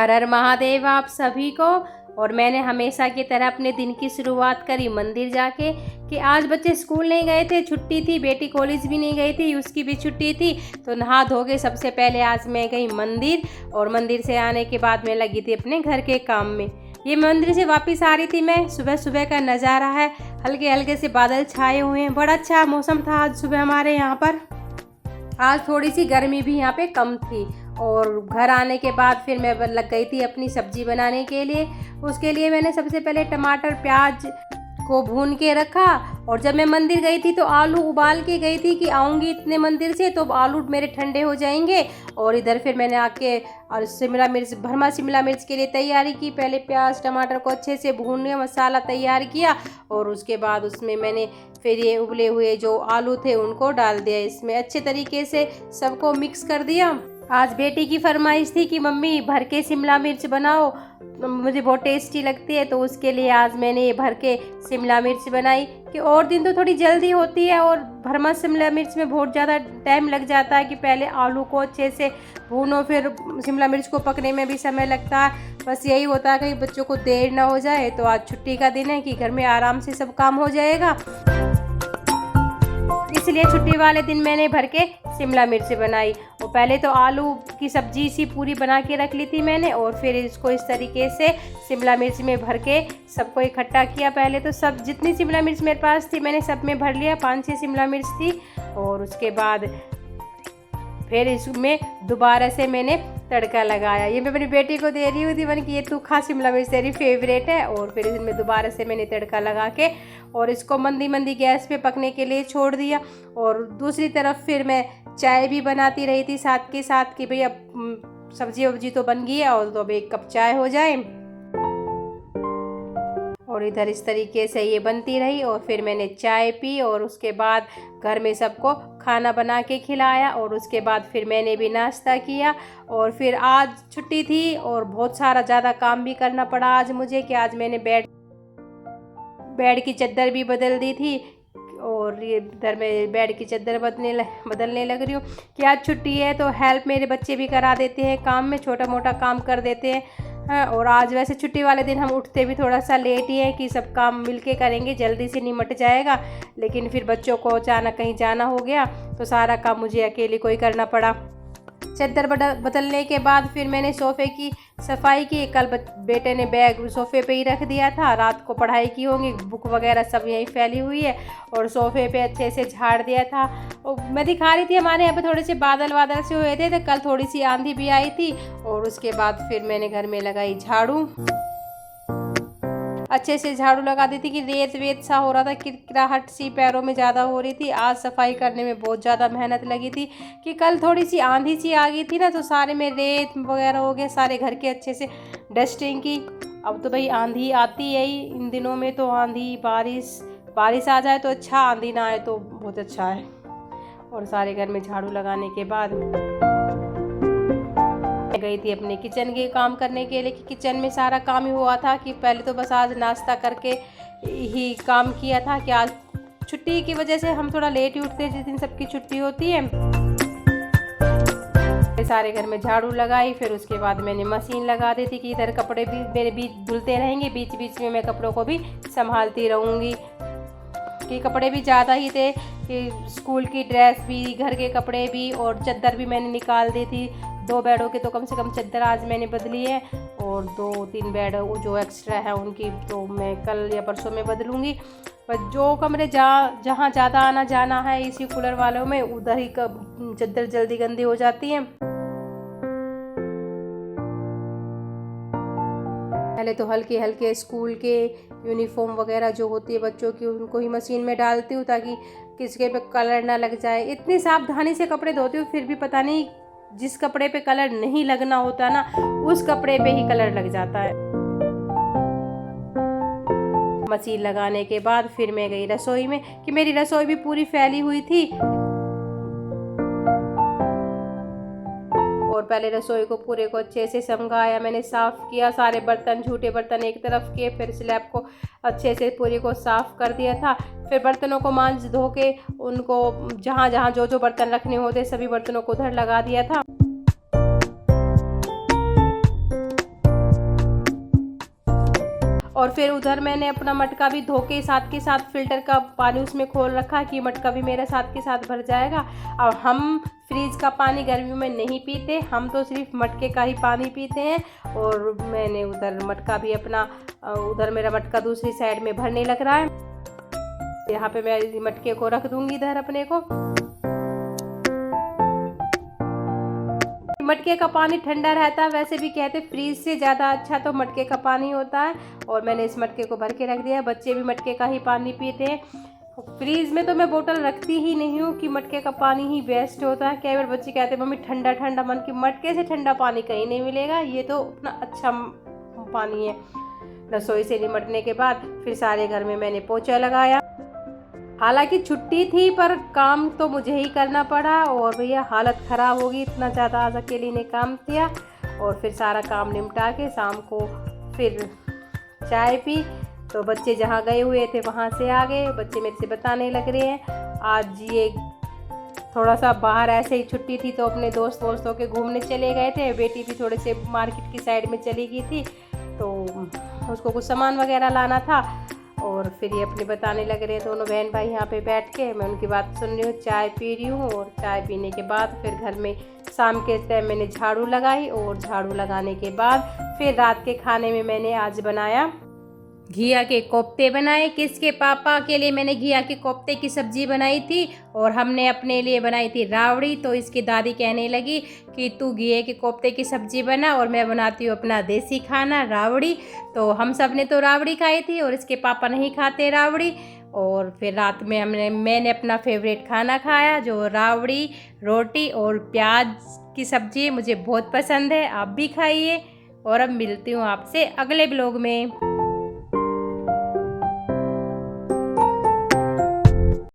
हर हर महादेव आप सभी को। और मैंने हमेशा की तरह अपने दिन की शुरुआत करी मंदिर जाके कि आज बच्चे स्कूल नहीं गए थे, छुट्टी थी, बेटी कॉलेज भी नहीं गई थी, उसकी भी छुट्टी थी। तो नहा धो के सबसे पहले आज मैं गई मंदिर, और मंदिर से आने के बाद मैं लगी थी अपने घर के काम में। ये मंदिर से वापस आ रही थी मैं, सुबह सुबह का नज़ारा है, हल्के हल्के से बादल छाए हुए हैं, बड़ा अच्छा मौसम था आज सुबह हमारे यहाँ पर। आज थोड़ी सी गर्मी भी यहाँ पे कम थी। और घर आने के बाद फिर मैं लग गई थी अपनी सब्जी बनाने के लिए। उसके लिए मैंने सबसे पहले टमाटर प्याज को भून के रखा, और जब मैं मंदिर गई थी तो आलू उबाल के गई थी कि आऊँगी इतने मंदिर से तो आलू मेरे ठंडे हो जाएंगे। और इधर फिर मैंने आके और शिमला मिर्च, भरमा शिमला मिर्च के लिए तैयारी की। पहले प्याज टमाटर को अच्छे से भून के मसाला तैयार किया, और उसके बाद उसमें मैंने फिर ये उबले हुए जो आलू थे उनको डाल दिया इसमें, अच्छे तरीके से सबको मिक्स कर दिया। आज बेटी की फरमाइश थी कि मम्मी भर के शिमला मिर्च बनाओ, मुझे बहुत टेस्टी लगती है, तो उसके लिए आज मैंने ये भर के शिमला मिर्च बनाई। कि और दिन तो थोड़ी जल्दी होती है, और भरमा शिमला मिर्च में बहुत ज़्यादा टाइम लग जाता है कि पहले आलू को अच्छे से भूनो, फिर शिमला मिर्च को पकने में भी समय लगता है। बस यही होता है कि बच्चों को देर ना हो जाए। तो आज छुट्टी का दिन है कि घर में आराम से सब काम हो जाएगा, इसलिए छुट्टी वाले दिन मैंने भर के शिमला मिर्च बनाई। और पहले तो आलू की सब्जी सी पूरी बना के रख ली थी मैंने, और फिर इसको इस तरीके से शिमला मिर्च में भर के सबको इकट्ठा किया। पहले तो सब जितनी शिमला मिर्च मेरे पास थी मैंने सब में भर लिया, 5-6 शिमला मिर्च थी। और उसके बाद फिर इसमें दोबारा से मैंने तड़का लगाया। ये मैं अपनी बेटी को दे रही थी, मैंने कि ये तू खा, शिमला मिर्च तेरी फेवरेट है। और फिर इसमें दोबारा से मैंने तड़का लगा के और इसको मंदी मंदी गैस पे पकने के लिए छोड़ दिया। और दूसरी तरफ फिर मैं चाय भी बनाती रही थी साथ के साथ कि भाई अब सब्जी वब्जी तो बन गई है, और तो अब 1 कप चाय हो जाए। और इधर इस तरीके से ये बनती रही, और फिर मैंने चाय पी, और उसके बाद घर में सबको खाना बना के खिलाया। और उसके बाद फिर मैंने भी नाश्ता किया। और फिर आज छुट्टी थी और बहुत सारा ज़्यादा काम भी करना पड़ा आज मुझे, कि आज मैंने बेड की चादर भी बदल दी थी। और ये इधर मैं बेड की चादर बदलने लग रही हूँ कि आज छुट्टी है, तो हेल्प मेरे बच्चे भी करा देते हैं काम में, छोटा मोटा काम कर देते हैं। और आज वैसे छुट्टी वाले दिन हम उठते भी थोड़ा सा लेट ही है कि सब काम मिलके करेंगे, जल्दी से निमट जाएगा। लेकिन फिर बच्चों को अचानक कहीं जाना हो गया तो सारा काम मुझे अकेले को ही करना पड़ा। चादर बदलने के बाद फिर मैंने सोफ़े की सफाई की। कल बेटे ने बैग सोफ़े पे ही रख दिया था, रात को पढ़ाई की होंगी, बुक वगैरह सब यहीं फैली हुई है, और सोफ़े पे अच्छे से झाड़ दिया था। और मैं दिखा रही थी हमारे यहाँ पे थोड़े से बादल से हुए थे, तो कल थोड़ी सी आंधी भी आई थी। और उसके बाद फिर मैंने घर में लगाई झाड़ू, अच्छे से झाड़ू लगा दी थी कि रेत वेत सा हो रहा था, किरकिराहट सी पैरों में ज़्यादा हो रही थी। आज सफाई करने में बहुत ज़्यादा मेहनत लगी थी कि कल थोड़ी सी आंधी सी आ गई थी ना, तो सारे में रेत वगैरह हो गया, सारे घर के अच्छे से डस्टिंग की। अब तो भाई आंधी आती है ही इन दिनों में, तो आंधी बारिश आ जाए तो अच्छा, आंधी ना आए तो बहुत अच्छा है। और सारे घर में झाड़ू लगाने के बाद गई थी अपने किचन के काम करने के लिए, कि किचन में सारा काम ही हुआ था। कि पहले तो बस आज नाश्ता करके ही काम किया था, कि आज छुट्टी की वजह से हम थोड़ा लेट ही उठते हैं जिस दिन सबकी छुट्टी होती है। सारे घर में झाड़ू लगाई, फिर उसके बाद मैंने मशीन लगा दी थी कि इधर कपड़े भी मेरे बीच धुलते रहेंगे, बीच बीच में मैं कपड़ों को भी संभालती रहूँगी। कि कपड़े भी ज़्यादा ही थे, कि स्कूल की ड्रेस भी, घर के कपड़े भी, और चादर भी मैंने निकाल दी थी। 2 बेडों के तो कम से कम चादर आज मैंने बदली है, और 2-3 बेड जो एक्स्ट्रा है उनकी तो मैं कल या परसों में बदलूँगी। पर जो कमरे जहाँ ज़्यादा आना जाना है इसी कूलर वालों में, उधर ही चादर जल्दी गंदी हो जाती है। पहले तो हल्के हल्के स्कूल के यूनिफॉर्म वगैरह जो होती है बच्चों की, उनको ही मशीन में डालती हूँ ताकि किसके पे कलर ना लग जाए। इतनी सावधानी से कपड़े धोती हूँ, फिर भी पता नहीं जिस कपड़े पे कलर नहीं लगना होता ना, उस कपड़े पे ही कलर लग जाता है। मशीन लगाने के बाद फिर मैं गई रसोई में, कि मेरी रसोई भी पूरी फैली हुई थी। और पहले रसोई को पूरे को अच्छे से समझाया, मैंने साफ़ किया, सारे बर्तन झूठे बर्तन एक तरफ किए, फिर स्लैब को अच्छे से पूरे को साफ़ कर दिया था। फिर बर्तनों को मांज धो के उनको जहाँ जहाँ जो बर्तन रखने होते सभी बर्तनों को उधर लगा दिया था। और फिर उधर मैंने अपना मटका भी धो के साथ फ़िल्टर का पानी उसमें खोल रखा कि मटका भी मेरा साथ के साथ भर जाएगा। और हम फ्रिज का पानी गर्मियों में नहीं पीते, हम तो सिर्फ मटके का ही पानी पीते हैं। और मैंने उधर मटका भी अपना, उधर मेरा मटका दूसरी साइड में भरने लग रहा है। यहाँ पे मैं मटके को रख दूंगी इधर अपने को। मटके का पानी ठंडा रहता है, वैसे भी कहते फ्रीज से ज़्यादा अच्छा तो मटके का पानी होता है। और मैंने इस मटके को भर के रख दिया। बच्चे भी मटके का ही पानी पीते हैं। फ्रीज में तो मैं बोतल रखती ही नहीं हूँ कि मटके का पानी ही बेस्ट होता है। कई बार बच्चे कहते हैं मम्मी ठंडा ठंडा, मन की मटके से ठंडा पानी कहीं नहीं मिलेगा, ये तो अपना अच्छा पानी है। रसोई से निमटने के बाद फिर सारे घर में मैंने पोछा लगाया। हालांकि छुट्टी थी पर काम तो मुझे ही करना पड़ा और भैया हालत ख़राब होगी, इतना ज़्यादा आज अकेली ने काम किया। और फिर सारा काम निपटा के शाम को फिर चाय पी। तो बच्चे जहाँ गए हुए थे वहाँ से आ गए। बच्चे मेरे से बताने लग रहे हैं आज ये थोड़ा सा बाहर ऐसे ही छुट्टी थी तो अपने दोस्तों के घूमने चले गए थे। बेटी भी थोड़े से मार्केट की साइड में चली गई थी तो उसको कुछ सामान वगैरह लाना था। और फिर ये अपने बताने लग रहे हैं दोनों बहन भाई यहाँ पे बैठ के। मैं उनकी बात सुन रही हूँ, चाय पी रही हूँ। और चाय पीने के बाद फिर घर में शाम के टाइम मैंने झाड़ू लगाई। और झाड़ू लगाने के बाद फिर रात के खाने में मैंने आज बनाया घिया के कोफ्ते बनाए। किसके पापा के लिए मैंने घिया के कोफ्ते की सब्ज़ी बनाई थी और हमने अपने लिए बनाई थी रावड़ी। तो इसकी दादी कहने लगी कि तू घिये के कोफ्ते की सब्ज़ी बना और मैं बनाती हूँ अपना देसी खाना रावड़ी। तो हम सब ने तो रावड़ी खाई थी और इसके पापा नहीं खाते रावड़ी। और फिर रात में मैंने अपना फेवरेट खाना खाया जो रावड़ी, रोटी और प्याज की सब्ज़ी मुझे बहुत पसंद है। आप भी खाइए। और अब मिलती हूँ आपसे अगले ब्लॉग में।